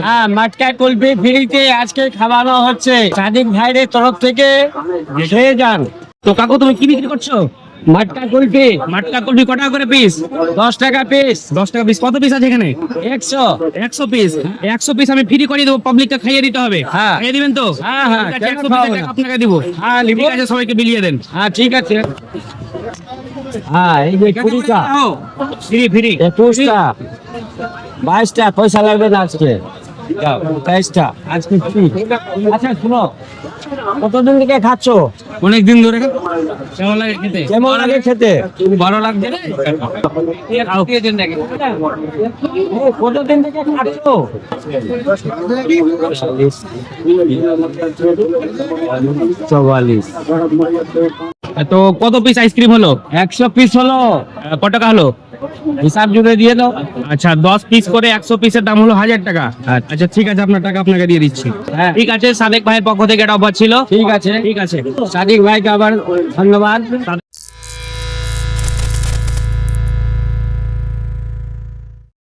হ্যাঁ, মাটকা কুলফি ফ্রিতে আজকে খাওয়ানো হচ্ছে সাদিক ভাইয়ের তরফ থেকে, খেয়ে যান। তো কাকু তুমি কি বিক্রি করছো? মাটকা কুলফি মাটকা কুলফি কত টাকা করে পিস? 10 টাকা পিস। 10 টাকা পিস। কত পিস আছে এখানে? 100। 100 পিস। 100 পিস আমি ফ্রি করে দেবো, পাবলিককে খাইয়ে দিতে হবে। হ্যাঁ। খাইয়ে দিবেন তো? হ্যাঁ হ্যাঁ, ঠিক আছে, কেন 100 খাওয়াবো পিসের না? টাকা আপনাকে দিব। হ্যাঁ, নিবো। ঠিক আছে, সবাইকে বিলিয়ে দেন। হ্যাঁ ঠিক আছে। হ্যাঁ, এই যে কুড়িটা ফ্রি ফ্রি। 21টা 22টা, পয়সা লাগবে না আজকে। 23টা আজকে ফ্রি। আচ্ছা শুনো, কতদিন থেকে খাচ্ছ? অনেক দিন ধরে। কেমন লাগে খেতে? কেমন লাগে খেতে? ভালো লাগছে। খাও। কতদিন থেকে খাচ্ছ? 44। তো কত পিস আইসক্রিম হলো? 100 পিস হলো। কত টাকা হলো? হিসাব জুড়ে দিয়ে দাও। আচ্ছা, 10 পিস করে 100 পিসের দাম হলো 1000 টাকা। আচ্ছা ঠিক আছে, আপনার টাকা আপনাকে দিয়ে দিচ্ছি। হ্যাঁ ঠিক আছে, সাদেক ভাইয়ের পক্ষ থেকে একটা অফার ছিল। ঠিক আছে। ঠিক আছে। সাদিক ভাইকে আবার ধন্যবাদ।